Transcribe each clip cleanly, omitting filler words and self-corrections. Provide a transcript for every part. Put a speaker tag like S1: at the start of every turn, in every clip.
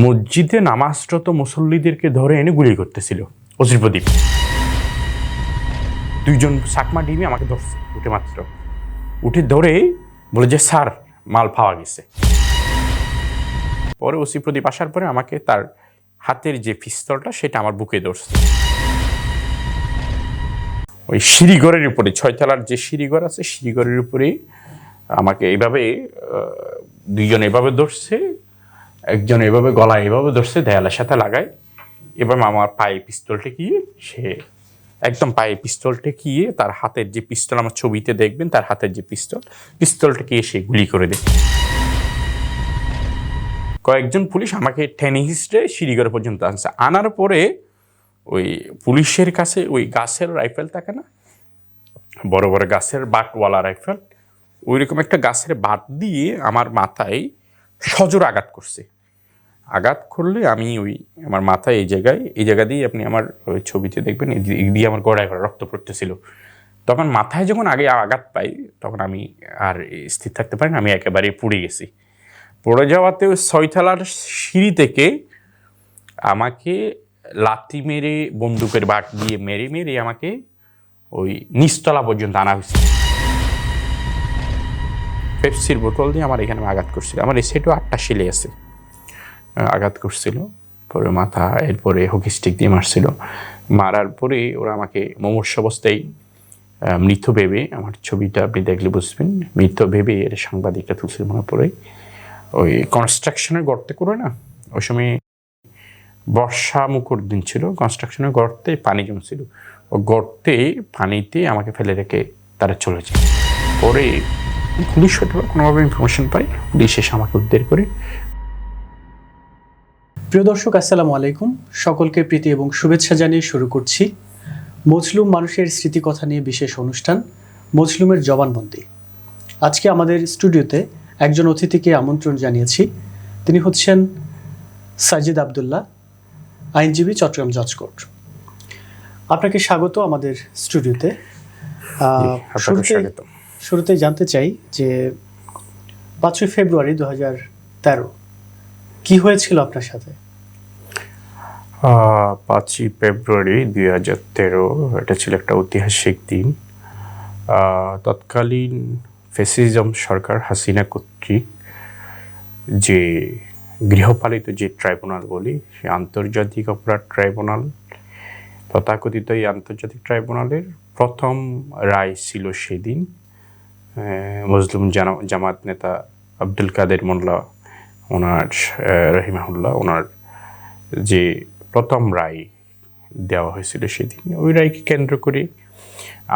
S1: মসজিদে নামাজরত মুসল্লিদেরকে ধরে এনে গুলি করতেছিল ওসির প্রদীপ। দুইজন চাকমা ডিমি আমাকে ধরছে, উঠে মাত্র উঠে ধরে বলে যে স্যার মাল পাওয়া গেছে। পরে ওসি প্রদীপ আসার পরে আমাকে তার হাতের যে পিস্তলটা সেটা আমার বুকে ধরছে। ওই সিঁড়িঘরের উপরে, 6 তলার যে সিঁড়িঘর আছে সিঁড়িঘরের উপরে আমাকে এইভাবে দুইজন এভাবে ধরছে, একজন এভাবে গলায় এভাবে ধরছে, দেয়ালের সাথে লাগায়। এবার আমার পায়ে পিস্তল ঠেকিয়ে, সে একদম পায়ে পিস্তল ঠেকিয়ে তার হাতের যে পিস্তল, আমার ছবিতে দেখবেন তার হাতের যে পিস্তল ঠেকিয়ে সে গুলি করে দেয়। কয়েকজন পুলিশ আমাকে টেনে হিস্ট্রে সিঁড়িঘর পর্যন্ত আনছে। আনার পরে ওই পুলিশের কাছে ওই গাছের রাইফেল থাকে না, বড় বড় গাছের বাটওয়ালা রাইফেল, ওই রকম একটা গাছের বাট দিয়ে আমার মাথায় সজোর আঘাত করছে। আঘাত করলে আমি ওই আমার মাথায় এই জায়গা দিয়ে আপনি আমার ওই ছবিতে দেখবেন, এই দিয়ে আমার গড়ায় রক্ত পড়তেছিল। তখন মাথায় যখন আগে আঘাত পাই তখন আমি আর স্থির থাকতে পারি না, আমি একেবারে পড়ে গেছি। পড়ে যাওয়াতে ওই 6 তলার সিঁড়ি থেকে আমাকে লাথি মেরে, বন্দুকের বাট দিয়ে মেরে মেরে আমাকে ওই নিচতলা পর্যন্ত আনা হয়েছে। পেপসির বোতল দিয়ে আমার এখানে আঘাত করছিল। আমার এই সেটও 8টা শিলে আছে, আঘাত করছিল। পরে মাথা, এরপরে হকি স্টিক দিয়ে মারছিল। মারার পরে ওরা আমাকে মুমূর্ষ অবস্থায় মৃত ভেবে, আমার ছবিটা আপনি দেখলে বুঝবেন, মৃত ভেবে এর সাংবাদিকরা তুলছিল মনে পড়ে। ওই কনস্ট্রাকশনের গর্তে করে না, ওই সময় বর্ষা মুখর দিন ছিল, কনস্ট্রাকশনের গর্তে পানি জমছিল, ও গর্তে পানিতে আমাকে ফেলে রেখে তারা চলে যায়। পরে পুলিশ হয়তো কোনোভাবে ইনফরমেশন পাই, পুলিশ এসে আমাকে উদ্ধার করে।
S2: প্রিয় দর্শক, আসসালামু আলাইকুম। সকলকে প্রীতি এবং শুভেচ্ছা জানিয়ে শুরু করছি মজলুম মানুষের স্মৃতিকথা নিয়ে বিশেষ অনুষ্ঠান মজলুমের জবানবন্দি। আজকে আমাদের স্টুডিওতে একজন অতিথিকে আমন্ত্রণ জানিয়েছি। তিনি হচ্ছেন সাজিদ আবদুল্লাহ, আইনজীবী, চট্টগ্রাম জজ কোর্ট। আপনাকে স্বাগত আমাদের স্টুডিওতে। শুরুতেই জানতে চাই যে 5ই ফেব্রুয়ারি 2013 কি হয়েছিল আপনার সাথে?
S1: 5ই ফেব্রুয়ারি 2013 এটা ছিল একটা ঐতিহাসিক দিন। তৎকালীন ফ্যাসিজম সরকার হাসিনা কর্তৃক যে গৃহপালিত যে ট্রাইব্যুনাল বলি, সে আন্তর্জাতিক অপরাধ ট্রাইব্যুনাল, তথাকথিত এই আন্তর্জাতিক ট্রাইব্যুনালের প্রথম রায় ছিল সেদিন। মজলুম জামাত নেতা আব্দুল কাদের মোল্লা ওনার রহিমাহুল্লাহ, ওনার যে প্রথম রায় দেওয়া হয়েছিল সেদিন, ওই রায়কে কেন্দ্র করে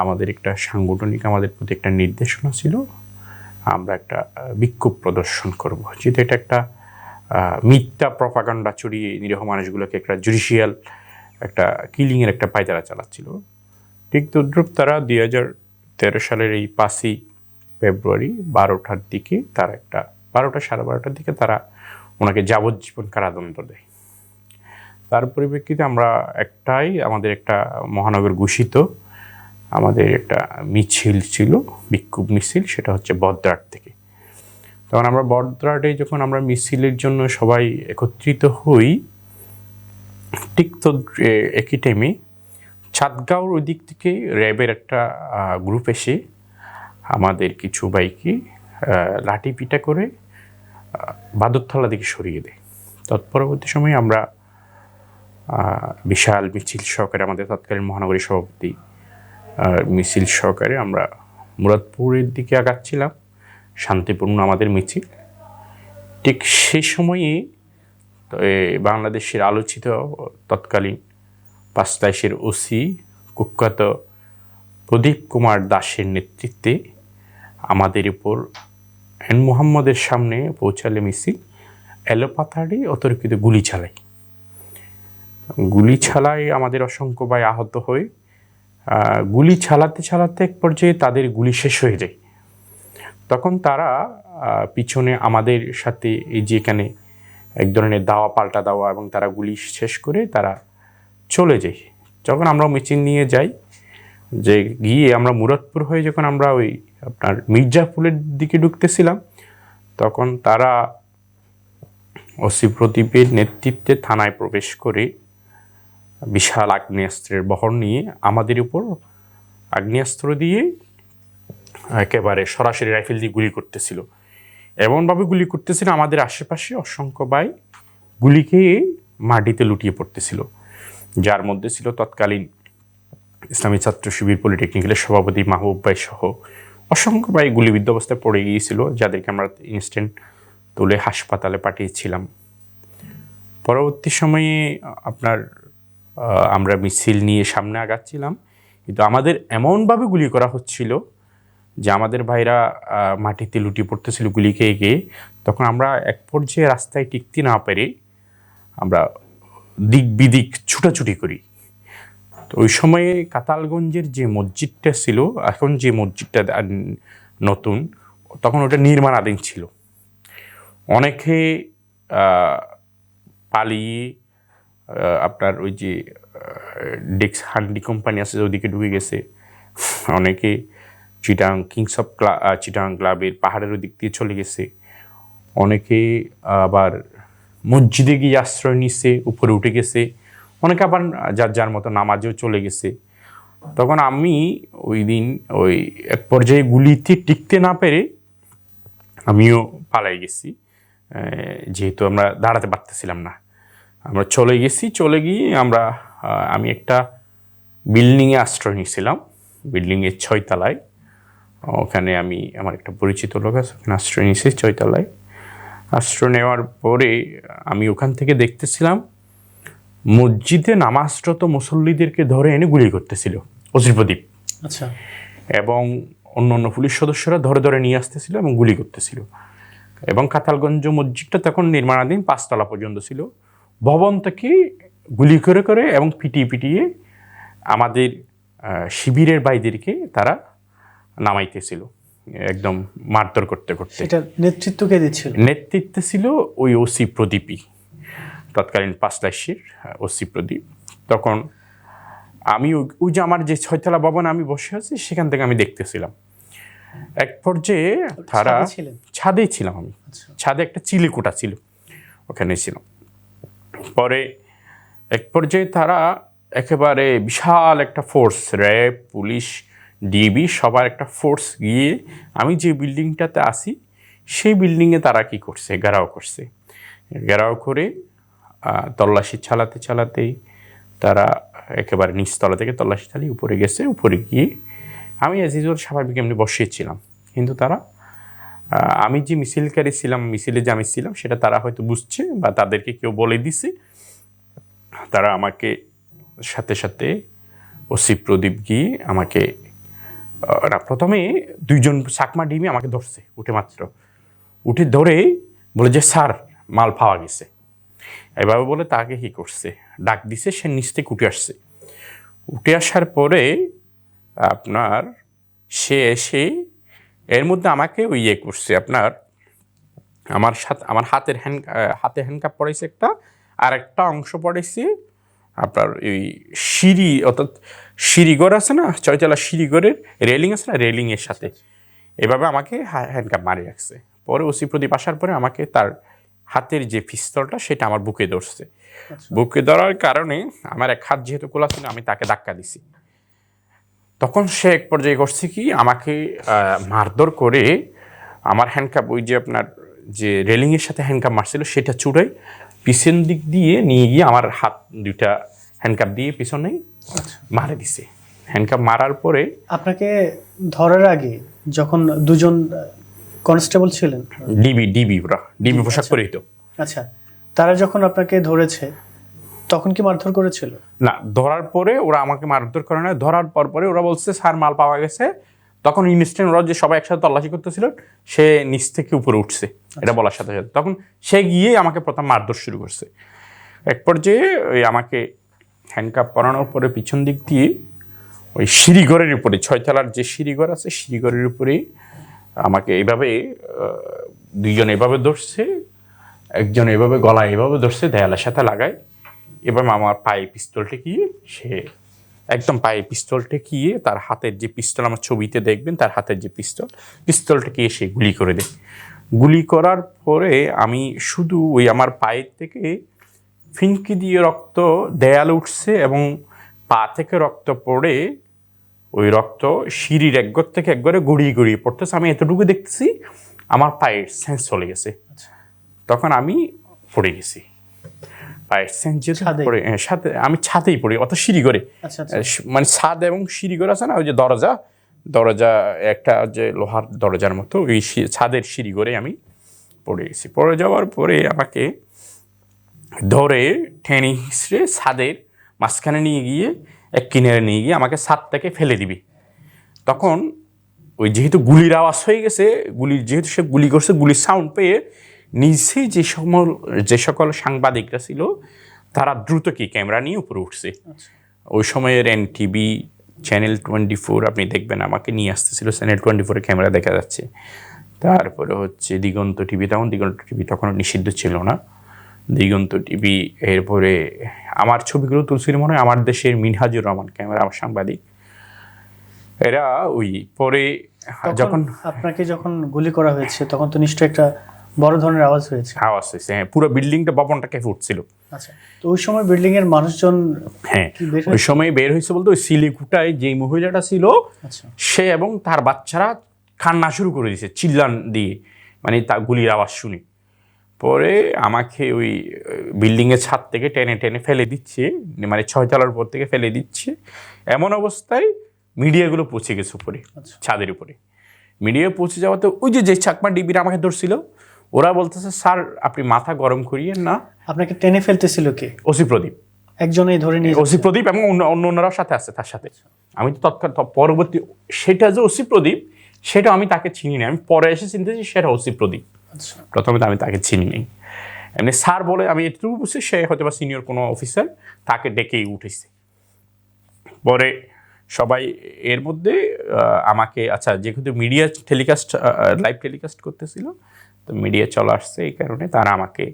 S1: আমাদের একটা সাংগঠনিক, আমাদের প্রতি একটা নির্দেশনা ছিল, আমরা একটা বিক্ষোভ প্রদর্শন করব, যেহেতু এটা একটা মিথ্যা প্রপাগান্ডা ছড়িয়ে নিরীহ মানুষগুলোকে একটা জুডিশিয়াল একটা কিলিংয়ের একটা পায়তারা চালাচ্ছিল। ঠিক তদ্রুপ তারা 2013 সালের এই 5ই ফেব্রুয়ারি 12টার দিকে, তারা একটা 12টা সাড়ে 12টার দিকে তারা ওনাকে যাবজ্জীবন কারাদণ্ড দেয়। তার পরিপ্রেক্ষিতে আমরা আমাদের একটা মহানগর ঘোষিত আমাদের একটা মিছিল ছিল, বিক্ষোভ মিছিল, সেটা হচ্ছে বদ্রাট থেকে। তখন আমরা বদ্রাটে যখন আমরা মিছিলের জন্য সবাই একত্রিত হই, ঠিক তো একই টাইমে চাঁদগাঁওর ওই দিক থেকে র্যাবের একটা গ্রুপ এসে আমাদের কিছু বাইকে লাঠি পিটা করে বাদুরতলা দিকে সরিয়ে দেয়। তৎপরবর্তী সময়ে আমরা বিশাল মিছিল সহকারে, আমাদের তৎকালীন মহানগরী সভাপতি মিছিল সহকারে আমরা মুরাদপুরের দিকে আগাচ্ছিলাম, শান্তিপূর্ণ আমাদের মিছিল। ঠিক সেই সময়ে বাংলাদেশের আলোচিত তৎকালীন 5 ওসি কুখ্যাত প্রদীপ কুমার দাসের নেতৃত্বে আমাদের উপর মোহাম্মদের সামনে পৌঁছালে মিছিল এলোপাতাড়ি অতর্কিত গুলি ছালায় আমাদের অসংখ্য ভাই আহত হয়ে, গুলি চালাতে এক পর্যায়ে তাদের গুলি শেষ হয়ে যায়। তখন তারা পিছনে আমাদের সাথে এই যে এখানে এক ধরনের দাওয়া পাল্টা দেওয়া, এবং তারা গুলি শেষ করে তারা চলে যায়। যখন আমরা মিছিল নিয়ে যাই, যে গিয়ে আমরা মুরাদপুর হয়ে যখন আমরা ওই আপনার মির্জাপুরের দিকে ঢুকতেছিলাম, তখন তারা ওসি প্রদীপের নেতৃত্বে থানায় প্রবেশ করে বিশাল আগ্নেয়াস্ত্রের বহর নিয়ে আমাদের উপর আগ্নেয়াস্ত্র দিয়ে একেবারে সরাসরি রাইফেল দিয়ে গুলি করতেছিল। এমনভাবে গুলি করতেছিল আমাদের আশেপাশে অসংখ্য ভাই গুলি খেয়ে মাটিতে লুটিয়ে পড়তেছিল, যার মধ্যে ছিল তৎকালীন ইসলামী ছাত্র শিবির পলিটেকনিক্যালের সভাপতি মাহবুব ভাই সহ অসংখ্য ভাই গুলিবিদ্ধ অবস্থায় পড়ে গিয়েছিল, যাদেরকে আমরা ইনস্ট্যান্ট তুলে হাসপাতালে পাঠিয়েছিলাম। পরবর্তী সময়ে আপনার আমরা মিছিল নিয়ে সামনে আগাচ্ছিলাম, কিন্তু আমাদের এমনভাবে গুলি করা হচ্ছিল যে আমাদের ভাইরা মাটিতে লুটিয়ে পড়তেছিল গুলি খেয়ে গিয়ে। তখন আমরা এক পর্যায়ে রাস্তায় টিকতে না পেরে আমরা দিক বিদিক ছুটাছুটি করি। তো ওই সময়ে কাতালগঞ্জের যে মসজিদটা ছিল, এখন যে মসজিদটা নতুন, তখন ওটা নির্মাণাধীন ছিল। অনেকে পালিয়ে আপনার ওই যে ডেক্স হান্ডি কোম্পানি আছে ওদিকে ঢুকে গেছে, অনেকে চিটাং কিংস অফ চিটাং ক্লাবের পাহাড়ের ওদিক দিয়ে চলে গেছে, অনেকে আবার মসজিদে গিয়ে আশ্রয় নিচ্ছে, উপরে উঠে গেছে, অনেকে আবার যার যার মতো নামাজেও চলে গেছে। তখন আমি ওই দিন ওই এক পর্যায়ে গুলিতে টিকতে না পেরে আমিও পালাই গেছি, যেহেতু আমরা দাঁড়াতে পারতেছিলাম না। আমরা চলে গেছি, চলে গিয়ে আমি একটা বিল্ডিংয়ে আশ্রয় নিয়েছিলাম, বিল্ডিংয়ের 6 তলায়। ওখানে আমার একটা পরিচিত লোক আছে, ওখানে আশ্রয় নিয়েছি 6 তলায়। আশ্রয় নেওয়ার পরে আমি ওখান থেকে দেখতেছিলাম মসজিদে নামাজরত মুসল্লিদেরকে ধরে এনে গুলি করতেছিল ওসি প্রদীপ।
S2: আচ্ছা। এবং
S1: অন্য অন্য পুলিশ সদস্যরা ধরে ধরে নিয়ে আসতেছিল এবং গুলি করতেছিল। এবং কাতালগঞ্জ মসজিদটা তখন নির্মাণাধীন, 5 তলা পর্যন্ত ছিল। ভবন থেকে গুলি করে করে এবং পিটিয়ে আমাদের শিবিরের ভাইদেরকে তারা নামাইতেছিল, একদম মারধর করতে করতে।
S2: সেটা নেতৃত্ব কে দিচ্ছিল?
S1: নেতৃত্বে ছিল ওই ওসি প্রদীপই, তৎকালীন 5 লাইশের ওসি প্রদীপ। তখন আমি ওই যে আমার যে 6 তলা ভবন আমি বসে আছি, সেখান থেকে আমি দেখতেছিলাম। এক পর্যায়ে তারা ছাদে ছিলাম আমি, ছাদে একটা চিলেকোঠা ছিল, ওখানে ছিলাম। পরে এক পর্যায়ে তারা একেবারে বিশাল একটা ফোর্স, র্যাব, পুলিশ, ডিবি, সবার একটা ফোর্স গিয়ে আমি যে বিল্ডিংটাতে আসি সেই বিল্ডিংয়ে তারা কি করছে, ঘেরাও করছে। ঘেরাও করে তল্লাশি চালাতেই তারা একেবারে নিচতলা থেকে তল্লাশি চালিয়ে উপরে গেছে। উপরে গিয়ে আমি আজিজুল স্বাভাবিক এমনি বসিয়েছিলাম, কিন্তু তারা আমি যে মিছিলকারী ছিলাম, মিছিলে যে আমি ছিলাম, সেটা তারা হয়তো বুঝছে বা তাদেরকে কেউ বলে দিছে। তারা আমাকে সাথে সাথে ওসি প্রদীপ গিয়ে আমাকে প্রথমে 2 জন চাকমা ডিমি আমাকে ধরছে, উঠে ধরে বলে যে স্যার মাল পাওয়া গেছে, এভাবে বলে তাকে কি করছে, ডাক দিছে। সে নিচ থেকে উঠে আসার পরে আপনার সে এসে এর মধ্যে আমাকে ওই করছে, আপনার আমার হাতে হ্যান্ডকাপ পড়াইছে একটা, আর একটা অংশ পড়াইছে আপনার ওই সিঁড়ি, অর্থাৎ সিঁড়িঘর আছে না, 6 তলা সিঁড়িঘরের রেলিং আছে না, রেলিংয়ের সাথে এভাবে আমাকে হ্যান্ডকাপ মারি রাখছে। পরে ওসি প্রদীপ আসার পরে আমাকে তার হাতের যে পিস্তলটা সেটা আমার বুকে ধরছে। বুকে ধরার কারণে আমার এক হাত যেহেতু খোলা ছিল, আমি তাকে ধাক্কা দিছি। তখন সে এক পর্যায়ে করছে কি, আমাকে মারধর করে আমার হ্যান্ডকাপ, ওই যে আপনার যে রেলিংয়ের সাথে হ্যান্ডকাপ মারছিল সেটা চুড়াই পিছন দিক দিয়ে নিয়ে গিয়ে আমার হাত 2টা হ্যান্ডকাপ দিয়ে পিছনে মারে দিছে। হ্যান্ডকাপ মারার পরে
S2: আপনাকে ধরার আগে যখন 2 জন কনস্টেবল ছিলেন,
S1: ডিবি পোশাক পরেই তো।
S2: আচ্ছা, তারা যখন আপনাকে ধরেছে তখন কি মারধর করেছিল?
S1: না, ধরার পরে ওরা আমাকে মারধর করে না। ধরার পরে ওরা বলছে স্যার মাল পাওয়া গেছে। তখন ইনস্ট্যান্ট ওরা যে সবাই একসাথে তল্লাশি করতেছিল, সে নিচ থেকে উপরে উঠছে, এটা বলার সাথে সাথে তখন সে গিয়ে আমাকে প্রথম মারধর শুরু করছে। এক পর্যায়ে ওই আমাকে হ্যান্ডকাপ পরানোর পরে পিছন দিক দিয়ে ওই সিঁড়িঘরের উপরে, 6 তলার যে সিঁড়িঘর আছে, সিঁড়িঘরের উপরে আমাকে এইভাবে 2 জন এভাবে ধরছে, একজন এভাবে গলায় এভাবে ধরছে, দেয়ালের সাথে লাগায়। এভাবে আমার পায়ে পিস্তল ঠেকিয়ে, সে একদম পায়ে পিস্তল ঠেকিয়ে তার হাতের যে পিস্তল, আমার ছবিতে দেখবেন তার হাতের যে পিস্তল ঠেকিয়ে সে গুলি করে দেয়। গুলি করার পরে আমি শুধু ওই আমার পায়ের থেকে ফিনকি দিয়ে রক্ত দেয়ালে উঠছে এবং পা থেকে রক্ত পড়ে ওই রক্ত সিঁড়ির একঘর থেকে একঘরে গড়িয়ে গড়িয়ে পড়তেছে। আমি এতটুকু দেখতেছি, আমার পায়ের সেন্স চলে গেছে। তখন আমি পড়ে গেছি। পায়ের সেন্স যেহেতু পড়ে, সাথে আমি ছাদেই পড়ি, অত সিঁড়ি করে, মানে ছাদ এবং সিঁড়ি করে আছে না, ওই যে দরজা একটা যে লোহার দরজার মতো, ওই ছাদের সিঁড়ি করে আমি পড়ে গেছি। পড়ে যাওয়ার পরে আমাকে ধরে টেনে হিসড়ে ছাদের মাঝখানে নিয়ে গিয়ে এক কিনারে নিয়ে গিয়ে আমাকে ছাদ থেকে ফেলে দিবি। তখন ওই যেহেতু গুলির আওয়াজ হয়ে গেছে, যেহেতু সে গুলি করছে, গুলির সাউন্ড পেয়ে নিচে যে সকল সাংবাদিকরা ছিল তারা দ্রুত ক্যামেরা নিয়ে উপরে উঠছে। ওই সময়ের এনটিভি, চ্যানেল 24 আপনি দেখবেন আমাকে নিয়ে আসতেছিল, চ্যানেল 24 ক্যামেরা দেখা যাচ্ছে। তারপরে হচ্ছে দিগন্ত টিভি, দিগন্ত টিভি তখন নিষিদ্ধ ছিল না, দিগন্ত টিভি। এরপরে আমার ছবিগুলো তুলছিল মনে হয় আমার দেশের মিনহাজুর রহমান, ক্যামেরা সাংবাদিক। এরা ওই পরে যখন
S2: আপনাকে যখন গুলি করা হয়েছে তখন তো নিশ্চয়ই একটা বড় ধরনের আওয়াজ হয়েছে।
S1: হ্যাঁ, পুরো বিল্ডিংটা, ভবনটা কেঁপে উঠছিল।
S2: আচ্ছা, তো ওই সময় বিল্ডিং এর মানুষজন,
S1: হ্যাঁ ওই সময় বের হয়েছে বলতে ওই সিলিকুটায় যে মহিলাটা ছিল সে এবং তার বাচ্চারা কান্না শুরু করে দিয়েছে চিল্লান দিয়ে, মানে তার গুলির আওয়াজ শুনে। পরে আমাকে ওই বিল্ডিংয়ের ছাদ থেকে টেনে টেনে ফেলে দিচ্ছে, মানে 6 তলার উপর থেকে ফেলে দিচ্ছে। এমন অবস্থায় মিডিয়াগুলো পৌঁছে গেছে উপরে, ছাদের উপরে। মিডিয়া পৌঁছে যাওয়াতে ওই যে চাকমা ডিবিরা আমাকে ধরছিল, ওরা বলতেছে স্যার আপনি মাথা গরম করিয়েন না।
S2: আপনাকে টেনে ফেলতেছিল কে?
S1: ওসি প্রদীপ
S2: একজনই ধরে নিয়ে,
S1: ওসি প্রদীপ এবং অন্যরাও সাথে আছে তার সাথে। আমি তো পরবর্তী সেটা যে ওসি প্রদীপ সেটা আমি তাকে চিনি না, আমি পরে এসে চিনতেছি সেটা ওসি প্রদীপ। প্রথমে তো আমি তাকে চিনি নাই, এমনি স্যার বলে আমি এটুকু বুঝছি সে হয়তো বা সিনিয়র কোনো অফিসার, তাকে ডেকেই উঠেছে। পরে সবাই এর মধ্যে আমাকে, আচ্ছা যেহেতু মিডিয়া লাইভ টেলিকাস্ট করতেছিল, তো মিডিয়া চলে আসছে, এই কারণে তারা আমাকে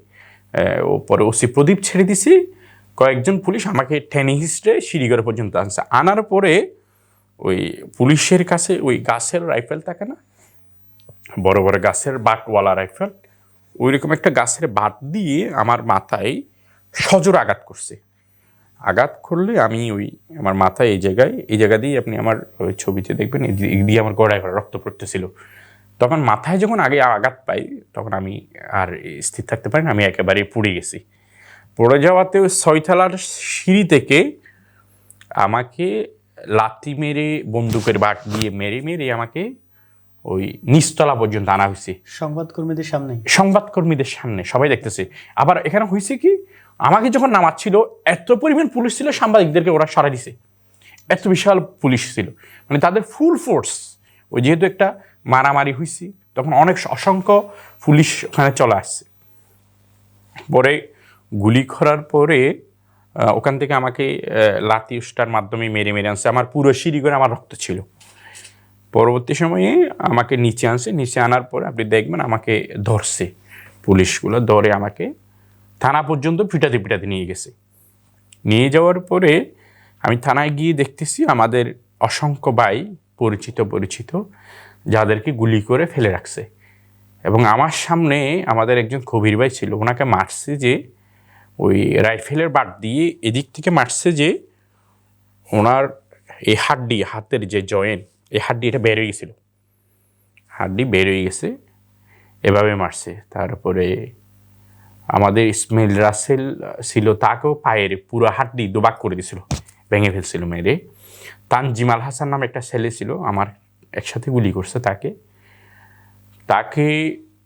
S1: পরে ওসি প্রদীপ ছেড়ে দিছি। কয়েকজন পুলিশ আমাকে টেনে হিস্ট্রে শিরিঘর পর্যন্ত আনছে। আনার পরে ওই পুলিশের কাছে ওই গাছের রাইফেল থাকে না, বড় বড় গাছের বাটওয়ালা রাইফেল, ওই রকম একটা গাছের বাট দিয়ে আমার মাথায় সজোর আঘাত করছে। আঘাত করলে আমি ওই আমার মাথায় এই জায়গা দিয়ে আপনি আমার ওই ছবিতে দেখবেন, এই দিয়ে আমার গড়ায় রক্ত পড়তেছিল। তখন মাথায় যখন আগে আঘাত পাই তখন আমি আর স্থির থাকতে পারি না, আমি একেবারে পুড়ে গেছি। পড়ে যাওয়াতে ওই 6 তলার সিঁড়ি থেকে আমাকে লাথি মেরে, বন্দুকের বাট দিয়ে মেরে আমাকে ওই নিচতলা পর্যন্ত আনা হয়েছে। সংবাদকর্মীদের সামনে সবাই দেখতেছে। আবার এখানে হয়েছে কি, আমাকে যখন নামাচ্ছিল এত পরিমাণ পুলিশ ছিল, সাংবাদিকদেরকে ওরা সরাই দিছে, এত বিশাল পুলিশ ছিল, মানে তাদের ফুল ফোর্স। ওই যেহেতু একটা মারামারি হয়েছে তখন অসংখ্য পুলিশ ওখানে চলে আসছে। পরে গুলি করার পরে ওখান থেকে আমাকে লাথি উষ্টার মাধ্যমে মেরে আনছে। আমার পুরো সিঁড়ি করে আমার রক্ত ছিল। পরবর্তী সময়ে আমাকে নিচে আনছে, নিচে আনার পরে আপনি দেখবেন আমাকে ধরছে, পুলিশগুলো ধরে আমাকে থানা পর্যন্ত পিটাতে নিয়ে গেছে। নিয়ে যাওয়ার পরে আমি থানায় গিয়ে দেখতেছি আমাদের অসংখ্য ভাই পরিচিত যাদেরকে গুলি করে ফেলে রাখছে। এবং আমার সামনে আমাদের একজন কবির ভাই ছিল, ওনাকে মারছে যে ওই রাইফেলের বাট দিয়ে এদিক থেকে মারছে যে ওনার এই হাতের যে জয়েন্ট, এই হাড্ডি এটা বের হয়ে গেছিল, হাড্ডি বের হয়ে গেছে, এভাবে মারছে। তারপরে আমাদের ইসমাইল রাসেল ছিল, তাকেও পায়ের পুরো হাড্ডি দুভাগ করে দিয়েছিল, ভেঙে ফেলছিল মেরে। তানজিম আল হাসান নামে একটা ছেলে ছিল, আমার একসাথে গুলি করছে তাকে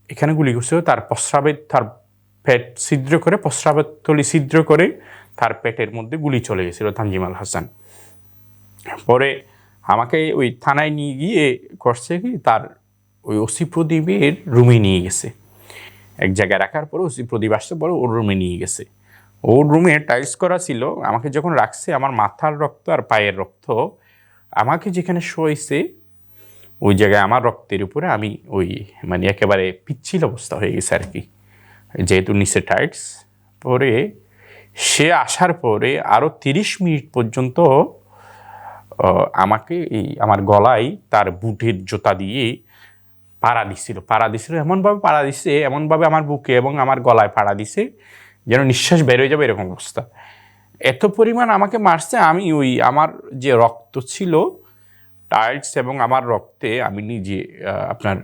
S1: এখানে গুলি করছে। তার পেট ছিদ্র করে, প্রস্রাবের থলি ছিদ্র করে তার পেটের মধ্যে গুলি চলে গেছিল তানজিম আল হাসান। পরে আমাকে ওই থানায় নিয়ে গিয়ে করছে কি, তার ওই ওসি প্রদীপের রুমে নিয়ে গেছে, এক জায়গায় রাখার পরে ওসি প্রদীপ আসতে পরে ওর রুমে নিয়ে গেছে। ওর রুমে টাইলস করা ছিল, আমাকে যখন রাখছে আমার মাথার রক্ত আর পায়ের রক্ত আমাকে যেখানে শোয়েছে ওই জায়গায় আমার রক্তের উপরে আমি ওই মানে একেবারে পিচ্ছিল অবস্থা হয়ে গেছে আর কি, যেহেতু নিচে টাইলস। পরে সে আসার পরে আরও 30 মিনিট পর্যন্ত আমাকে এই আমার গলায় তার বুটের জুতা দিয়ে পাড়া দিছিল এমনভাবে আমার বুকে এবং আমার গলায় পাড়া দিছে যেন নিঃশ্বাস বের হয়ে যাবে এরকম অবস্থা। এত পরিমাণ আমাকে মারছে, আমি আমার যে রক্ত ছিল টাইটস এবং আমার রক্তে আমি নিজে আপনার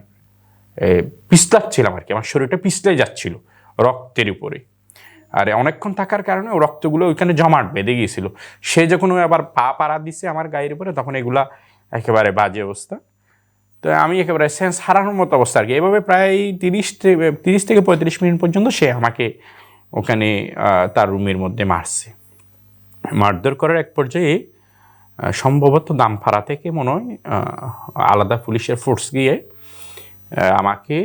S1: পিছলাচ্ছিলাম আর কি, আমার শরীরটা পিছলে যাচ্ছিল রক্তের উপরে। আর অনেকক্ষণ থাকার কারণে ও রক্তগুলো ওইখানে জমাট বেঁধে গিয়েছিল। সে যখন ওই আবার পা পাড়া দিছে আমার গায়ের উপরে, তখন এগুলা একেবারে বাজে অবস্থা। তো আমি একেবারে সেন্স হারানোর মতো অবস্থা আর কি। এভাবে প্রায় 30 থেকে 35 মিনিট পর্যন্ত সে আমাকে ওখানে তার রুমের মধ্যে মারছে। মারধর করার এক পর্যায়ে সম্ভবত দামপাড়া থেকে মনে হয় আলাদা পুলিশের ফোর্স গিয়ে আমাকে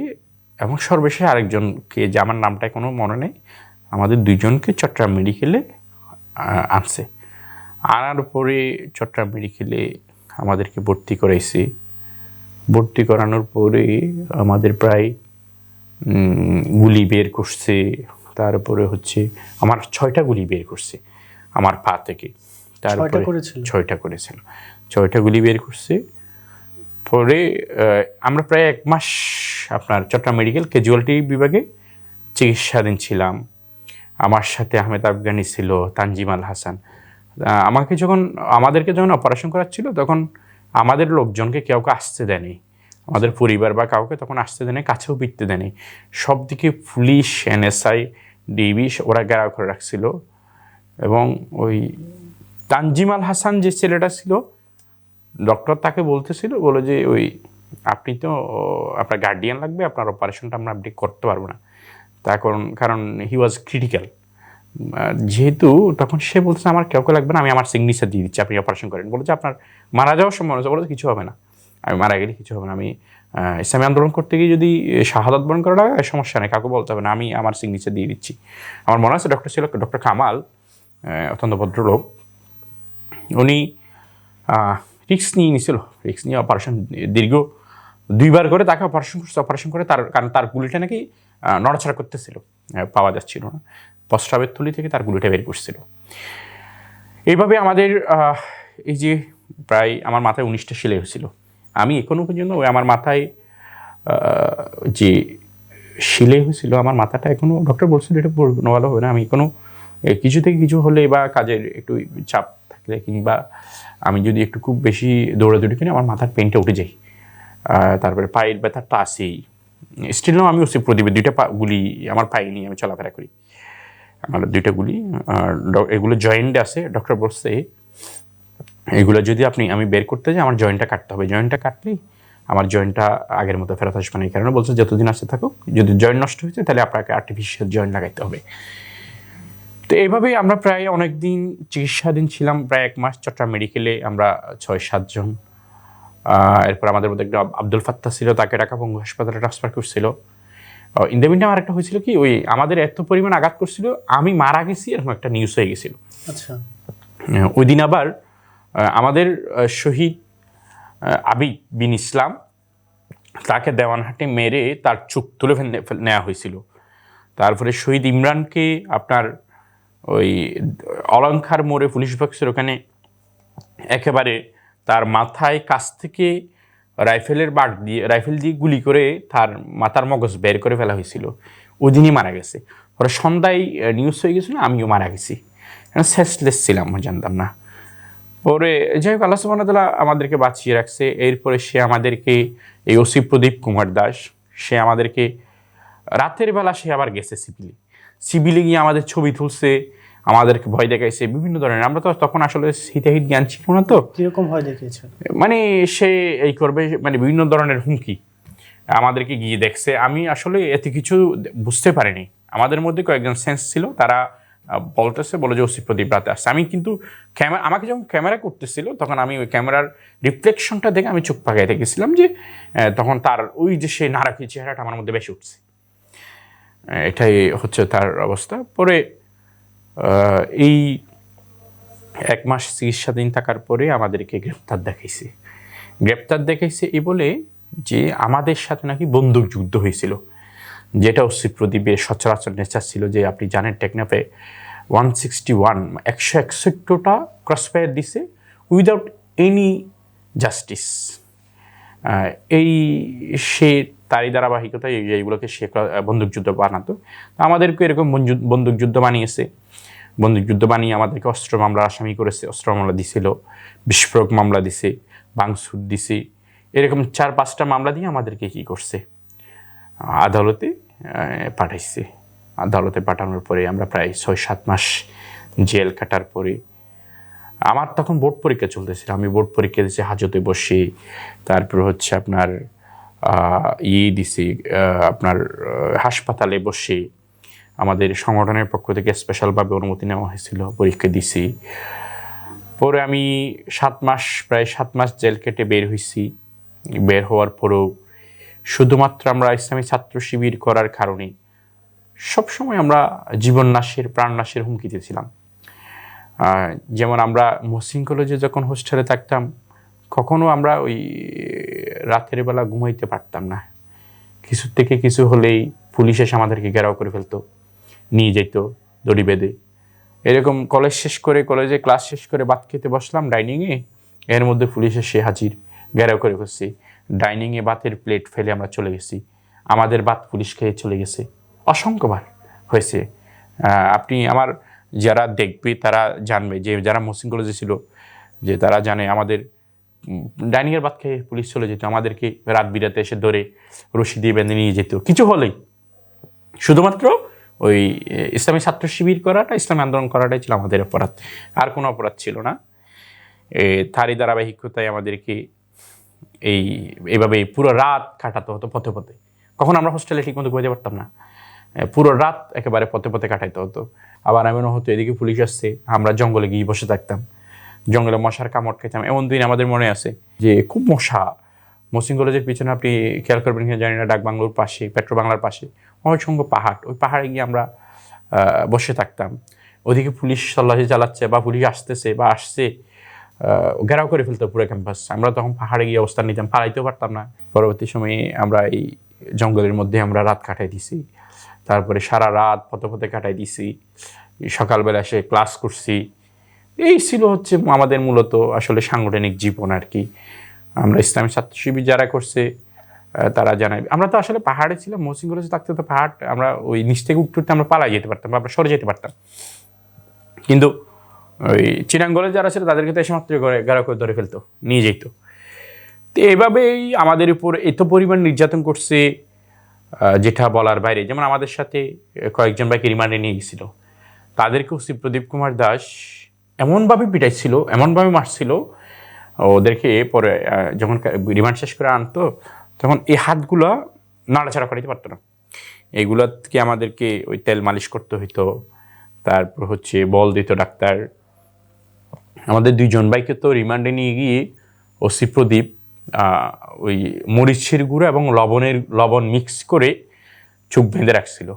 S1: এবং সর্বশেষে আরেকজনকে, যে আমার নামটা কোনো মনে নেই, আমাদের দুইজনকে চট্টগ্রাম মেডিকেলে আনছে। আনার পরে চট্টগ্রাম মেডিকেলে আমাদেরকে ভর্তি করাইছে। ভর্তি করানোর পরে আমাদের প্রায় গুলি বের করছে। তারপরে হচ্ছে আমার 6টা গুলি বের করছে আমার পা থেকে। তারপরে 6টা করেছিল, 6টা গুলি বের করছে। পরে আমরা প্রায় 1 মাস আপনার চট্টগ্রাম মেডিকেল ক্যাজুয়ালিটি বিভাগে চিকিৎসাধীন ছিলাম। আমার সাথে আহমেদ আফগানি ছিল, তানজিম আল হাসান। আমাদেরকে যখন অপারেশন করাচ্ছিল তখন আমাদের লোকজনকে কাউকে আসতে দেয়নি, আমাদের পরিবার বা কাউকে তখন আসতে দেয়নি, কাছেও পিটতে দেয়নি। সব দিকে পুলিশ, NSI, ডিবি ওরা ঘেরাও করে রাখছিল। এবং ওই তানজিম আল হাসান যে ছেলেটা ছিল, ডক্টর তাকে বলতেছিল, বলে যে আপনি তো আপনার গার্ডিয়ান লাগবে, আপনার অপারেশনটা আমরা আপনি করতে পারবো না। তার কারণ হি ওয়াজ ক্রিটিক্যাল। যেহেতু তখন সে বলছে আমার কাউকে লাগবে না, আমি আমার সিগনেচার দিয়ে দিচ্ছি, আপনি অপারেশন করেন। বলেছে আপনার মারা যাওয়ার সম্ভাবনা আছে, বলেছে কিছু হবে না, আমি মারা গেলে কিছু হবে না, আমি ইসলামী আন্দোলন করতে গিয়ে যদি শাহাদাত বরণ করা লাগে সমস্যা নেই, কাউকে বলতে হবে না, আমি আমার সিগনেচার দিয়ে দিচ্ছি। আমার মনে আছে ডক্টর ছিল ডক্টর কামাল, অত্যন্ত ভদ্রলোক। উনি রিক্স নিয়ে অপারেশন দীর্ঘ 2বার করে তাকে অপারেশন করে কারণ তার গুলিটা নাকি নড়াচড়া করতেছিল, পাওয়া যাচ্ছিল না, প্রস্রাবের থলি থেকে তার গুলিটা বের করছিল। এইভাবে আমাদের এই যে প্রায় আমার মাথায় 19টা সেলাই হয়েছিল। আমি এখনো পর্যন্ত আমার মাথায় যে সেলাই হয়েছিল, আমার মাথাটা এখনও, ডক্টর বলছিল এটা ভালো হবে না, আমি এখনো কিছু থেকে কিছু হলে বা কাজের একটু চাপ থাকলে কিংবা আমি যদি একটু খুব বেশি দৌড়াদৌড়ি করি আমার মাথার পেনটা উঠে যায়। তারপরে পায়ের ব্যথাটা আসেই। স্টিল নাও আমি ওসি প্রদীপের 2টা গুলি আমার পায়ে নিয়ে আমি চলাফেরা করি। আমার 2টা গুলি এগুলো জয়েন্টে আছে। ডক্টর বলছে এগুলো যদি আমি বের করতে যাই আমার জয়েন্টটা কাটতে হবে, জয়েন্টটা কাটলেই আমার জয়েন্টটা আগের মতো ফেরত আসবে না। এই কারণে বলছে যতদিন আসতে থাকুক, যদি জয়েন্ট নষ্ট হয়েছে তাহলে আপনাকে আর্টিফিশিয়াল জয়েন্ট লাগাইতে হবে। তো এইভাবেই আমরা প্রায় অনেক দিন চিকিৎসাধীন ছিলাম, প্রায় 1 মাস চট্টগ্রাম মেডিকেলে আমরা 6-7 জন। এরপর আমাদের মধ্যে একটা আব্দুল ফাত্তা ছিল, তাকে ঢাকা পঙ্গু হাসপাতালে ট্রান্সফার করছিল। ইন দ্য মিনটাইম আরেকটা হয়েছিল কি, আমাদের এত পরিমাণ আঘাত করছিল আমি মারা গেছি এরকম একটা নিউজ হয়ে গেছিল।
S2: আচ্ছা,
S1: ওই দিন আবার আমাদের শহীদ আবিদ বিন ইসলাম, তাকে দেওয়ানহাটে মেরে তার চোখ তুলে নেওয়া হয়েছিল। তারপরে শহীদ ইমরানকে আপনার অলঙ্কার মোড়ে পুলিশ বক্সের ওখানে একেবারে তার মাথায় কাছ থেকে রাইফেল দিয়ে গুলি করে তার মাথার মগজ বের করে ফেলা হয়েছিল। ওই দিনই মারা গেছে। পরে সন্ধ্যায় নিউজ হয়ে গেছিল আমিও মারা গেছি, সেন্সলেস ছিলাম, জানতাম না। পরে যাই হোক আল্লাহ সুবহানাহু ওয়া তাআলা আমাদেরকে বাঁচিয়ে রাখছে। এরপরে সে আমাদেরকে এই ওসি প্রদীপ কুমার দাস, সে আমাদেরকে রাতের বেলা সে আবার গেছে সিভিলে গিয়ে আমাদের ছবি তুলছে, আমাদেরকে ভয় দেখাইছে বিভিন্ন ধরনের। আমরা তো তখন আসলে হিতাহিত জ্ঞান ছিল না। তো
S2: কিরকম ভয় দেখিয়েছে?
S1: মানে সে এই করবে, মানে বিভিন্ন ধরনের হুমকি আমাদেরকে গিয়ে দেখছে। আমি আসলে এত কিছু বুঝতে পারিনি। আমাদের মধ্যে কয়েকজন সেন্স ছিল, তারা বলে যে ওসি প্রদীপ রাতে আসছে। আমি কিন্তু আমাকে যখন ক্যামেরা করতেছিল তখন আমি ওই ক্যামেরার রিফ্লেকশনটা দেখে আমি চোখ পাকাইতে গেছিলাম যে তখন তার ওই যে সে নারকী চেহারাটা আমার মধ্যে বেশি উঠছে। এটাই হচ্ছে তার অবস্থা। পরে এই 1 মাস চিকিৎসাধীন থাকার পরে আমাদেরকে গ্রেপ্তার দেখাইছে এই বলে যে আমাদের সাথে নাকি বন্দুক যুদ্ধ হয়েছিল, যেটা ওসি প্রদীপের সচরাচর নেচার ছিল। যে আপনি জানেন টেকনাফে 161টা ক্রসফায়ার দিছে উইদাউট এনি জাস্টিস। সে তারই ধারাবাহিকতায় এইগুলোকে সে বন্দুকযুদ্ধ বানাতো। আমাদেরকে এরকম বন্দুকযুদ্ধ বানিয়েছে, বন্দুকযুদ্ধ বানিয়ে আমাদেরকে অস্ত্র মামলার আসামি করেছে, অস্ত্র মামলা দিছিল, বিস্ফোরক মামলা দিছে, ভাঙচুর দিছে, এরকম 4-5টা মামলা দিয়ে আমাদেরকে কী করছে, আদালতে পাঠাইছে। আদালতে পাঠানোর পরে আমরা প্রায় 6-7 মাস জেল কাটার পরে আমার তখন বোর্ড পরীক্ষা চলতেছিল, আমি বোর্ড পরীক্ষা দিয়েছি হাজতে বসে, তারপর হচ্ছে আপনার দিছি আপনার হাসপাতালে বসে, আমাদের সংগঠনের পক্ষ থেকে স্পেশালভাবে অনুমতি নেওয়া হয়েছিল, পরীক্ষা দিছি। পরে আমি প্রায় 7 মাস জেল কেটে বের হয়েছি। বের হওয়ার পরেও শুধুমাত্র আমরা ইসলামী ছাত্র শিবির করার কারণে সবসময় আমরা জীবন নাশের, প্রাণ নাশের হুমকিতে ছিলাম। যেমন আমরা মহসিন কলেজে যখন হোস্টেলে থাকতাম, কখনো আমরা ওই রাতের বেলা ঘুমাইতে পারতাম না। কিছু থেকে কিছু হলেই পুলিশ এসে আমাদেরকে ঘেরাও করে ফেলতো, নিয়ে যেত দড়ি বেঁধে। এরকম কলেজে ক্লাস শেষ করে ভাত খেতে বসলাম ডাইনিংয়ে, এর মধ্যে পুলিশ এসে হাজির, ঘেরাও করে ফেলছি। ডাইনিংয়ে ভাতের প্লেট ফেলে আমরা চলে গেছি, আমাদের ভাত পুলিশ খেয়ে চলে গেছে, অসংখ্যবার হয়েছে। আপনি আমার যারা দেখবে তারা জানবে, যে যারা মহসিন কলেজে ছিল, যে তারা জানে আমাদের ডাইনিংয়ের ভাত খেয়ে পুলিশ চলে যেত, আমাদেরকে রাত বিরাতে এসে ধরে রশি দিয়ে বেঁধে নিয়ে যেত। কিছু হলেই শুধুমাত্র ওই ইসলামী ছাত্র শিবির করাটা, ইসলামী আন্দোলন করাটাই ছিল আমাদের অপরাধ, আর কোনো অপরাধ ছিল না। তারই ধারাবাহিকতায় আমাদেরকে এইভাবে পুরো রাত কাটাতে হতো পথে পথে। কখন আমরা হোস্টেলে ঠিক মতো ঘুমাতে পারতাম না, পুরো রাত একেবারে পথে পথে কাটাইতে হতো। আবার এমনও হতো এদিকে পুলিশ আসছে, আমরা জঙ্গলে গিয়ে বসে থাকতাম, জঙ্গলে মশার কামড় খেতাম। এমন দিন আমাদের মনে আছে যে খুব মশা, মহসিন কলেজের পিছনে আপনি খেয়াল করবেন কিনা জানি না, ডাকবাংলোর পাশে, পেট্রো বাংলার পাশে অসংখ্য পাহাড়, ওই পাহাড়ে গিয়ে আমরা বসে থাকতাম। ওদিকে পুলিশ তল্লাশি চালাচ্ছে বা পুলিশ আসতেছে বা আসছে, ঘেরাও করে ফেলতো পুরো ক্যাম্পাস। আমরা তখন পাহাড়ে গিয়ে অবস্থান নিতাম, পালাইতেও পারতাম না। পরবর্তী সময়ে আমরা এই জঙ্গলের মধ্যে আমরা রাত কাটাই দিছি, তারপরে সারা রাত পথে পথে কাটাই দিছি, সকালবেলা এসে ক্লাস করছি। এই ছিল হচ্ছে আমাদের মূলত আসলে সাংগঠনিক জীবন আর কি। আমরা ইসলামী ছাত্র শিবির যারা করছে তারা জানাই, আমরা তো আসলে পাহাড়ে ছিলাম, মহসিন কলেজে থাকতে তো পাহাড়, আমরা ওই নিচ থেকে উঠতে আমরা পালাই যেতে পারতাম, আমরা সরে যেতে পারতাম। কিন্তু ওই চিরাঙ্গলে যারা ছিল তাদেরকে তো এসে মাত্র ঘেরাও করে ধরে ফেলতো, নিয়ে যেত। তো এইভাবেই আমাদের উপর এত পরিমাণ নির্যাতন করছে যেটা বলার বাইরে। যেমন আমাদের সাথে কয়েকজন ভাইকে রিমান্ডে নিয়ে গেছিল, তাদেরকে ওসি প্রদীপ কুমার দাস এমনভাবে পিটাইছিল, এমনভাবে মারছিল ওদেরকে। পরে যখন রিমান্ড শেষ করে আনতো, তখন এই হাতগুলো নাড়াচাড়া করাইতে পারতো না, এইগুলোকে আমাদেরকে ওই তেল মালিশ করতে হইতো। তারপর হচ্ছে বল দিত ডাক্তার। আমাদের 2জন ভাইকে তো রিমান্ডে নিয়ে গিয়ে ওসি প্রদীপ ওই মরিচের গুঁড়ো এবং লবণ মিক্স করে চোখ বেঁধে রাখছিল,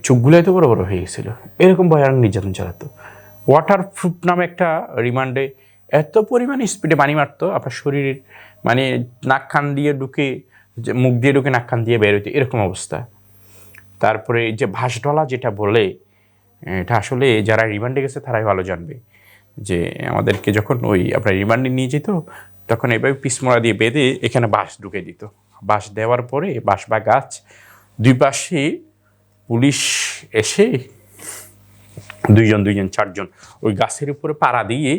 S1: চোখগুলো এত বড় বড় হয়ে গেছিল। এরকম ভয়ানক নির্যাতন চালাতো। ওয়াটারপ্রুফ নামে একটা রিমান্ডে এত পরিমাণ স্পিডে পানি মারতো, আপনার শরীরের মানে নাক কান দিয়ে ঢুকে, মুখ দিয়ে ঢুকে নাক কান দিয়ে বের হইতো, এরকম অবস্থা। তারপরে যে ভাসঢলা যেটা বলে, এটা আসলে যারা রিমান্ডে গেছে তারাই ভালো জানবে, যে আমাদেরকে যখন ওই আপনার রিমান্ডে নিয়ে যেত, তখন এভাবে পিসমোড়া দিয়ে বেঁধে এখানে বাঁশ ঢুকে দিত। বাঁশ দেওয়ার পরে বাঁশ বা গাছ দুই পাশে পুলিশ এসে 2জন 4জন ওই গাছের উপরে পাড়া দিয়ে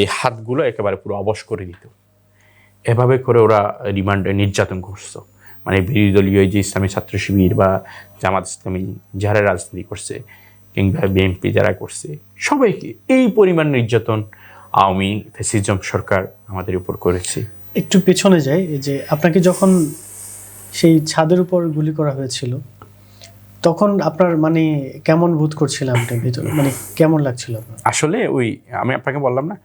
S1: এই হাতগুলো একেবারে পুরো অবশ করে দিত। এভাবে করে ওরা রিমান্ডে নির্যাতন করতো। মানে বিরোধী দলীয় যে ইসলামী ছাত্র শিবির বা জামাত ইসলামী যারা রাজনীতি করছে, কিংবা বিএনপি যারা করছে, সবাইকে এই পরিমাণ নির্যাতন আওয়ামী ফ্যাসিজম সরকার আমাদের উপর করেছে।
S2: একটু পেছনে যাই, এই যে আপনাকে যখন সেই ছাদের উপর গুলি করা হয়েছিল, তখন আপনার মানে কেমন বোধ করছিলাম ভিতরে, মানে কেমন লাগছিল আপনার?
S1: আসলে ওই আমি আপনাকে বললাম না,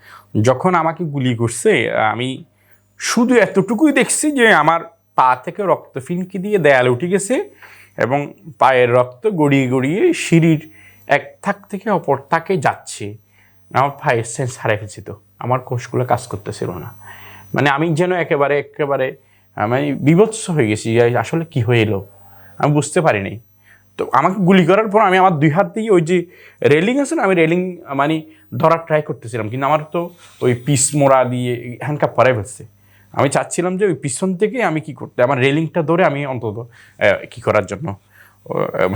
S1: যখন আমাকে গুলি করছে আমি শুধু এতটুকুই দেখছি যে আমার পা থেকে রক্ত ফিনকি দিয়ে দেয়ালে উঠে গেছে এবং পায়ের রক্ত গড়িয়ে গড়িয়ে সিঁড়ির এক থাক থেকে অপর তাকে যাচ্ছে। আমার পায়ের সেন্স হারিয়ে ফেলছি, তো আমার কোষগুলো কাজ করতেছিল না। মানে আমি যেন একেবারে আমি বিভৎস হয়ে গেছি, আসলে কি হয়ে এলো আমি বুঝতে পারিনি। তো আমাকে গুলি করার পর আমি আমার 2 হাত দিয়ে ওই যে রেলিং আছে না, আমি রেলিং মানে ধরার ট্রাই করতেছিলাম, কিন্তু আমার তো ওই পিস মোড়া দিয়ে হ্যান্ডকাপ পরাই ফেলছে। আমি চাচ্ছিলাম যে ওই পিছন থেকে আমি কি করতে, আমার রেলিংটা ধরে আমি অন্তত কি করার জন্য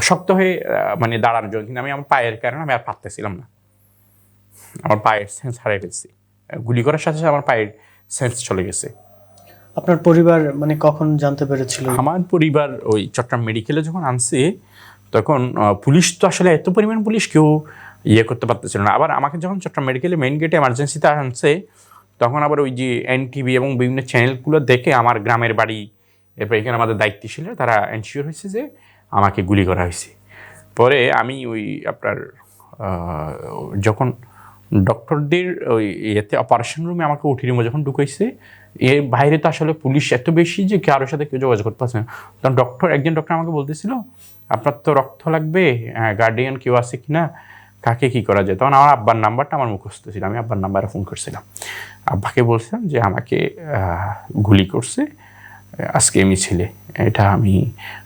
S1: শক্ত হয়ে মানে দাঁড়ানোর জন্য, কিন্তু আমি আমার পায়ের কারণে আমি আর পারতেছিলাম না। আমার পায়ের সেন্স হারিয়ে ফেলছি, গুলি করার সাথে সাথে আমার পায়ের সেন্স চলে গেছে।
S2: আপনার পরিবার মানে কখন জানতে পেরেছিল?
S1: আমার পরিবার ওই চট্টগ্রাম মেডিকেলে যখন আনছে তখন পুলিশ তো আসলে এত পরিমাণ পুলিশ কেউ ইয়ে করতে পারতেছিল না। আবার আমাকে যখন চট্টগ্রাম মেডিকেলে মেইন গেটে এমার্জেন্সিতে আনছে তখন আবার ওই যে এনটিভি এবং বিভিন্ন চ্যানেলগুলো দেখে আমার গ্রামের বাড়ি, এরপর এখানে আমাদের দায়িত্বশীল তারা এনশিওর হয়েছে যে আমাকে গুলি করা হয়েছে। পরে আমি ওই আপনার যখন ডক্টরদের ওই ইয়েতে অপারেশন রুমে আমাকে ওটি রুমে যখন ঢুকাইছে, এর বাইরে তো আসলে পুলিশ এত বেশি যে কারোর সাথে কেউ যোগাযোগ করতে পারছে না। তখন একজন ডক্টর আমাকে বলতেছিল আপনার তো রক্ত লাগবে, গার্ডিয়ান কেউ আছে কি না, কাকে কী করা যায়। তখন আমার আব্বার নাম্বারটা আমার মুখস্থ ছিল, আমি আব্বার নাম্বারে ফোন করছিলাম, আব্বাকে বলছিলাম যে আমাকে গুলি করছে আজকে মিছিলে, এটা আমি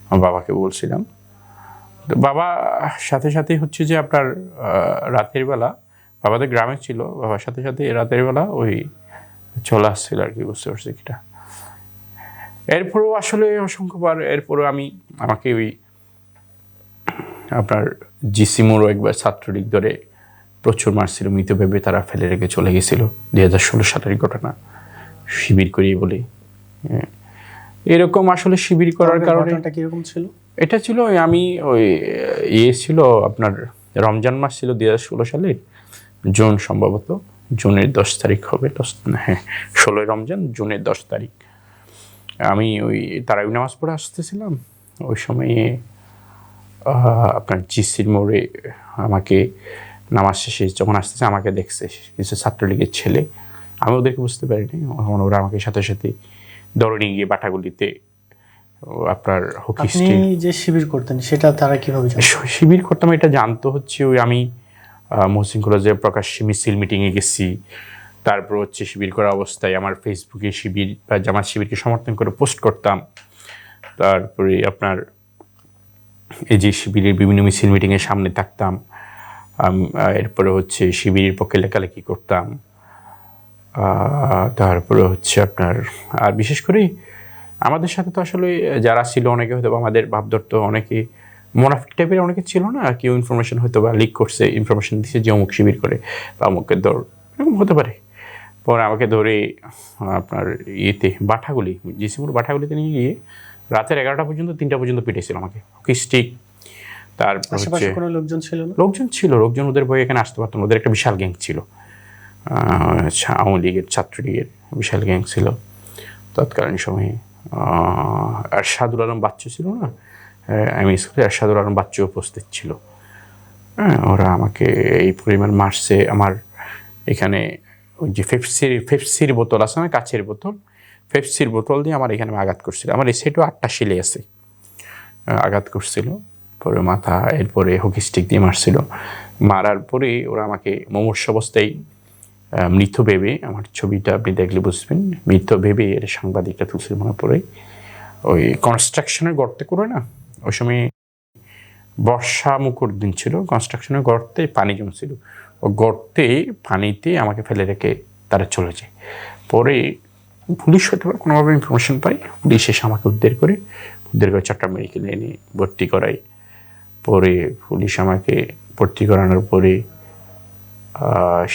S1: আমার বাবাকে বলছিলাম। তো বাবা সাথে সাথে হচ্ছে যে আপনার রাতের বেলা, বাবাদের গ্রামে ছিল, বাবার সাথে সাথে রাতের বেলা ওই চলে আসছিল আর কি, বুঝতে পারছি কিটা। এরপরেও আসলে অসংখ্যবার এরপরেও আমাকে ওই আপনার জিসি মোড়ও একবার ছাত্রলীগ ধরে প্রচুর মারছিল, মৃত ভেবে তারা ফেলে রেখে চলে গেছিল। 2016 সালের ঘটনা, শিবির করি বলে। এরকম আসলে শিবির করার কারণে
S2: কিরকম ছিল?
S1: এটা ছিল আমি ওই ছিল আপনার রমজান মাস ছিল 2016 সালের জুন, সম্ভবত জুনের 10 তারিখ হবে, 16 রমজান জুনের 10 তারিখ। আমি ওই তারাবি নামাজ পড়ে আসতেছিলাম, ওই সময়ে আপনার জিসির মোড়ে আমাকে নামাজ শেষে যখন আসতেছে আমাকে দেখছে কিছু ছাত্রলীগের ছেলে, আমি ওদেরকে বুঝতে পারিনি। ওরা আমাকে সাথে সাথে দৌড়ে নিয়ে গিয়ে বাটাগুলিতে আপনার হকি স্টিক।
S2: যে শিবির করতেন সেটা তারা কিভাবে জানতো?
S1: শিবির করতাম এটা জানতো হচ্ছে ওই আমি মহসিন কলেজে প্রকাশ্যে মিছিল মিটিংয়ে গেছি, তারপর হচ্ছে শিবির করা অবস্থায় আমার ফেসবুকে শিবির বা জামাত শিবিরকে সমর্থন করে পোস্ট করতাম। তারপরে আপনার এই যে শিবিরের বিভিন্ন মিছিল মিটিংয়ের সামনে থাকতাম, এরপরে হচ্ছে শিবিরের পক্ষে লেখালেখি করতাম। তারপরে হচ্ছে আপনার আর বিশেষ করে আমাদের সাথে তো আসলে যারা ছিল অনেকে হয়তো আমাদের ভাবধরত, অনেকে মোনাফিক টাইপের অনেকে ছিল না, কেউ ইনফরমেশন হয়তো বা লিক করছে, ইনফরমেশন দিচ্ছে যে অমুক শিবির করে বা অমুকের দৌড়, এরকম হতে পারে। পরে আমাকে ধরে আপনার ইয়েতে বাঠাগুলি, জিসিমুর বাঠাগুলিতে নিয়ে গিয়ে রাতের 11টা পর্যন্ত 3টা পর্যন্ত পিটেছিল আমাকে, হকি স্টিক। তারপর হচ্ছে
S2: কোনো লোকজন ছিল না?
S1: লোকজন ওদের ভয়ে এখানে আসতে পারতো না, ওদের একটা বিশাল গ্যাং ছিল, আওয়ামী লীগের ছাত্রলীগের বিশাল গ্যাং ছিল তৎকালীন সময়ে। আরশাদুল আলম বাচ্চু ছিল না, আমি স্কুলে আরশাদুল আলম বাচ্চু উপস্থিত ছিল। ওরা আমাকে এই পরিমাণ মারছে, আমার এখানে ওই যে পেপসির বোতল আছে না, কাচের বোতল, পেপসির বোতল দিয়ে আমার এখানে আঘাত করছিল। আমার এই সেটও 8টা শিলে আছে, আঘাত করছিল। পরে মাথা, এরপরে হকি স্টিক দিয়ে মারছিল। মারার পরে ওরা আমাকে মুমূর্ষু অবস্থায় মৃত ভেবে, আমার ছবিটা আপনি দেখলে বুঝবেন, মৃত ভেবে এর সাংবাদিকরা তুলছিল মনে পড়ে, ওই কনস্ট্রাকশনের গর্তে করে না, ওই সময় বর্ষা মুখর দিন ছিল, কনস্ট্রাকশনের গর্তে পানি জমছিল, ও গর্তে পানিতে আমাকে ফেলে রেখে তারা চলে যায়। পরে পুলিশ হয়তো কোনোভাবে ইনফরমেশন পাই, পুলিশ এসে আমাকে উদ্ধার করে চট্টগ্রাম মেডিকেলে এনে ভর্তি করায়। পরে পুলিশ আমাকে ভর্তি করানোর পরে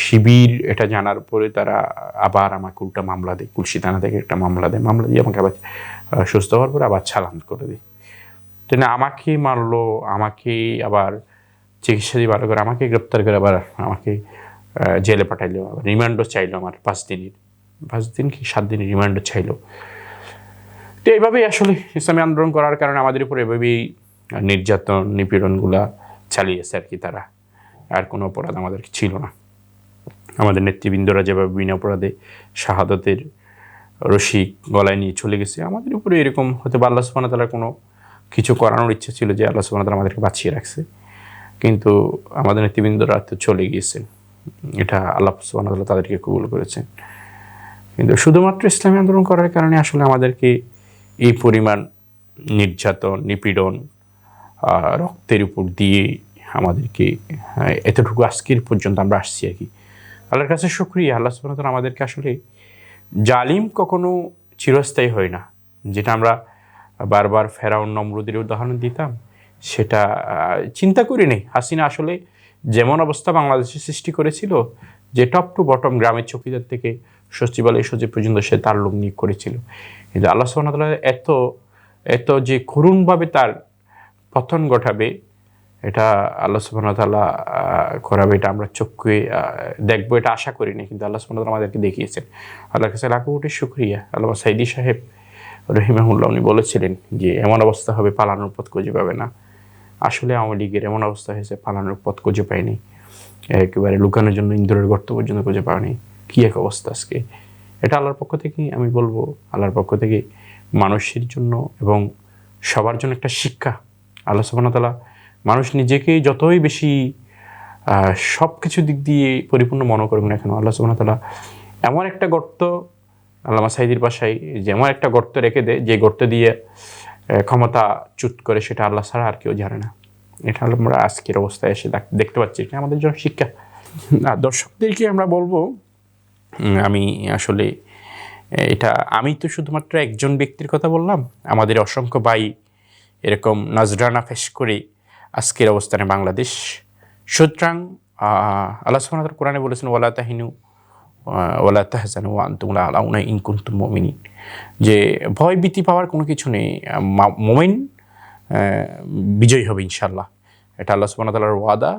S1: শিবির এটা জানার পরে তারা আবার আমাকে উল্টা মামলা দেয়, কুলসি থানা থেকে একটা মামলা দিয়ে আমাকে আবার সুস্থ হওয়ার পরে আবার চালান করে দেয়। তো না, আমাকে মারলো, আমাকে আবার চিকিৎসা দিয়ে ভালো করে আমাকে গ্রেপ্তার করে আবার আমাকে জেলে পাঠাইলো, আবার রিমান্ডও চাইলো আমার 5 দিন কি 7 দিনের রিমান্ডও চাইলো। তো এইভাবেই আসলে ইসলামী আন্দোলন করার কারণে আমাদের উপর এভাবেই নির্যাতন নিপীড়নগুলা চালিয়েছে আর কি তারা। আর কোনো অপরাধ আমাদের ছিল না। আমাদের নেতৃবৃন্দরা যেভাবে বিনা অপরাধে শাহাদতের রশি গলায় নিয়ে চলে গেছে, আমাদের উপরে এরকম হয়তো আল্লাহ সুবহানাহু ওয়া তাআলার কোনো কিছু করানোর ইচ্ছা ছিল যে আল্লাহ সুবহানাহু ওয়া তাআলা আমাদেরকে বাঁচিয়ে রাখছে, কিন্তু আমাদের নেতৃবৃন্দরা তো চলে গিয়েছেন, এটা আল্লাহ সুবহানাহু ওয়া তাআলা তাদেরকে কবুল করেছেন। কিন্তু শুধুমাত্র ইসলামী আন্দোলন করার কারণে আসলে আমাদেরকে এই পরিমাণ নির্যাতন নিপীড়ন রক্তের উপর দিয়ে আমাদেরকে এতটুকু আজকের পর্যন্ত আমরা আসছি আর কি। আল্লাহর কাছে শুকরিয়া, আল্লাহ সুবহানাহু ওয়া তাআলা আমাদেরকে আসলে জালিম কখনো চিরস্থায়ী হয় না। যেটা আমরা বারবার ফেরাউন নমরুদের উদাহরণ দিতাম, সেটা চিন্তা করি নেই। হাসিনা আসলে যেমন অবস্থা বাংলাদেশে সৃষ্টি করেছিল, যে টপ টু বটম গ্রামের চৌকিদার থেকে সচিবালয় সচিব পর্যন্ত সে তার লোক নিয়োগ করেছিল। কিন্তু আল্লাহ সুবহানাহু ওয়া তাআলা এত যে করুণভাবে তার পতন ঘটাবে, এটা আল্লাহ সুবহানাহু ওয়া তাআলা করাবে, এটা আমরা চোখে দেখবো, এটা আশা করিনি, কিন্তু আল্লাহ সুবহানাহু ওয়া তাআলা আমাদেরকে দেখিয়েছেন। আল্লাহর কাছে লাখো কোটি শুকরিয়া। আল্লামা সাইদি সাহেব রহিমাহুল্লাহ উনি বলেছিলেন যে এমন অবস্থা হবে পালানোর পথ খুঁজে পাবে না। আসলে আওয়ামী লীগের এমন অবস্থা হয়েছে, পালানোর পথ খুঁজে পায়নি, একেবারে লুকানোর জন্য ইন্দ্রের গর্ত পর্যন্ত খুঁজে পায়নি। কি এক অবস্থা আজকে! এটা আল্লাহর পক্ষ থেকে, আমি বলবো আল্লাহর পক্ষ থেকে মানুষের জন্য এবং সবার জন্য একটা শিক্ষা। আল্লাহ সুবহানাহু ওয়া তাআলা মানুষ নিজেকেই যতই বেশি সব কিছু দিক দিয়ে পরিপূর্ণ মনে করুক না কেন, আল্লাহ সুবহানাহু ওয়া তাআলা এমন একটা গর্ত, আল্লামা সাইদির ভাষায় যেমন একটা গর্ত রেখে দেয়, যে গর্ত দিয়ে ক্ষমতা চুট করে, সেটা আল্লাহ ছাড়া আর কেউ জানে না। এটা আমরা আজকের অবস্থায় এসে দেখতে পাচ্ছি, এটা আমাদের জন্য শিক্ষা। না, দর্শকদেরকে আমরা বলবো, আমি আসলে আমি তো শুধুমাত্র একজন ব্যক্তির কথা বললাম, আমাদের অসংখ্য ভাই এরকম নজরানা ফেস করে আজকের অবস্থানে বাংলাদেশ। সুতরাং আল্লাহ সুবহানাহু ওয়া তাআলা কোরআনে বলেছেন, ওয়ালা তাহিনু ওয়ালা তাহজানু ওয়া আনতুমুল আ'লাউনা ইন কুনতুম মুমিনিন, যে ভয় ভীতি পাওয়ার কোনো কিছু নেই, মুমিন বিজয়ী হবে ইনশাআল্লাহ। এটা আল্লাহ সুবহানাহু ওয়া তাআলার ওয়াদা।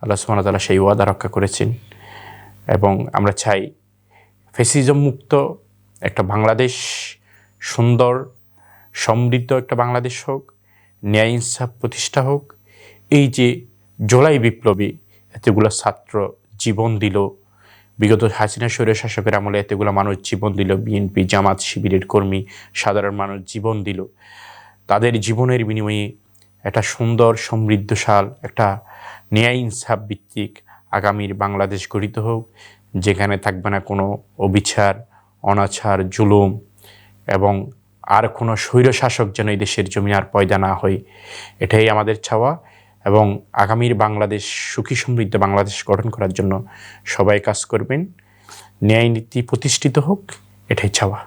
S1: আল্লাহ সুবহানাহু ওয়া তাআলা সেই ওয়াদা রক্ষা করেছেন, এবং আমরা চাই ফ্যাসিজম মুক্ত একটা বাংলাদেশ, সুন্দর সমৃদ্ধ একটা বাংলাদেশ হোক, ন্যায় ইনসাফ প্রতিষ্ঠা হোক। এই যে জুলাই বিপ্লবী এতগুলো ছাত্র জীবন দিল, বিগত হাসিনা স্বৈর শাসকের আমলে এতগুলো মানুষ জীবন দিল, বিএনপি জামাত শিবিরের কর্মী সাধারণ মানুষ জীবন দিল, তাদের জীবনের বিনিময়ে একটা সুন্দর সমৃদ্ধশাল একটা ন্যায় ইনসাফ ভিত্তিক আগামীর বাংলাদেশ গঠিত হোক, যেখানে থাকবে না কোনো অবিচার, অনাচার, জুলুম, এবং আর কোনো স্বৈর শাসক যেন এই দেশের জমি আর পয়দা না হয়। এটাই আমাদের চাওয়া, এবং আগামীর বাংলাদেশ সুখী সমৃদ্ধ বাংলাদেশ গঠন করার জন্য সবাই কাজ করবেন, ন্যায় নীতি প্রতিষ্ঠিত হোক, এটাই চাওয়া।